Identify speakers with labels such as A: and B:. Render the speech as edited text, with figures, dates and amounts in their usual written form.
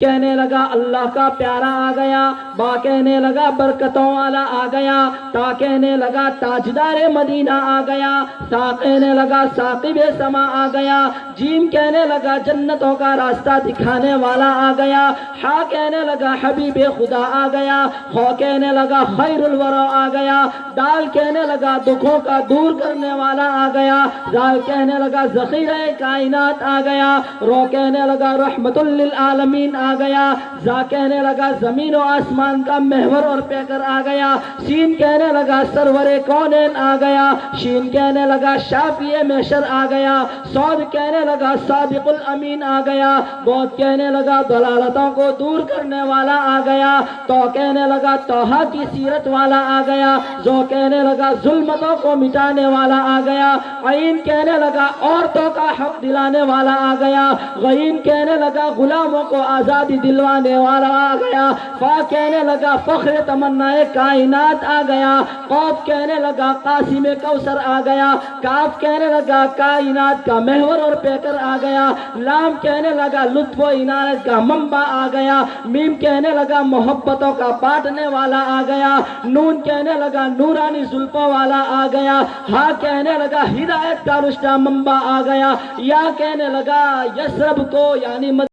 A: کہنے لگا اللہ کا پیارا آ گیا، با کہنے لگا برکتوں والا آ گیا، تا کہنے لگا تاجدار مدینہ آ گیا، سا کہنے لگا ثاقب سما آ گیا، جیم کہنے لگا جنتوں کا راستہ دکھانے والا آ گیا، ہا کہنے لگا حبیب خدا آ گیا، خو کہنے لگا خیر الورا آ گیا، دال کہنے لگا دکھوں کا دور کرنے والا آ گیا، زال کہنے لگا ذخیرہ کائنات آ گیا، رو کہنے لگا رحمت للعالمین آ گیا، زا کہنے لگا زمین و آسمان کا محور اور پیکر آ گیا، سین کہنے لگا سرور کونین آ گیا، شین کہنے لگا شافی محشر آ گیا، صاد کہنے لگا صادق الامین آ گیا، بود کہنے لگا ضلالتوں کو دور کرنے والا آ گیا، تو کہنے لگا توحا کی سیرت والا آ گیا، زو کہنے لگا ظلمتوں کو مٹانے والا آ گیا، عین کہنے لگا عورتوں کا حق دلانے والا آ گیا، غین کہنے لگا غلاموں کو آزادی دلوانے والا آ گیا، فا کہنے لگا فخر تمنا کائنات آ گیا، قوف کہنے لگا قاسم کوثر آ گیا، کاف کہنے لگا کائنات کا محور اور پیکر آ گیا، لام کہنے لگا لطف و عنایت کا منبع آ گیا، میم کہنے لگا محبتوں کا بانٹنے والا آ گیا، نون کہنے لگا نورانی زلفوں والا آ گیا، ہا کہنے لگا ہدایت کا رشتہ منبع آ گیا، یا کہنے لگا یثرب کو یعنی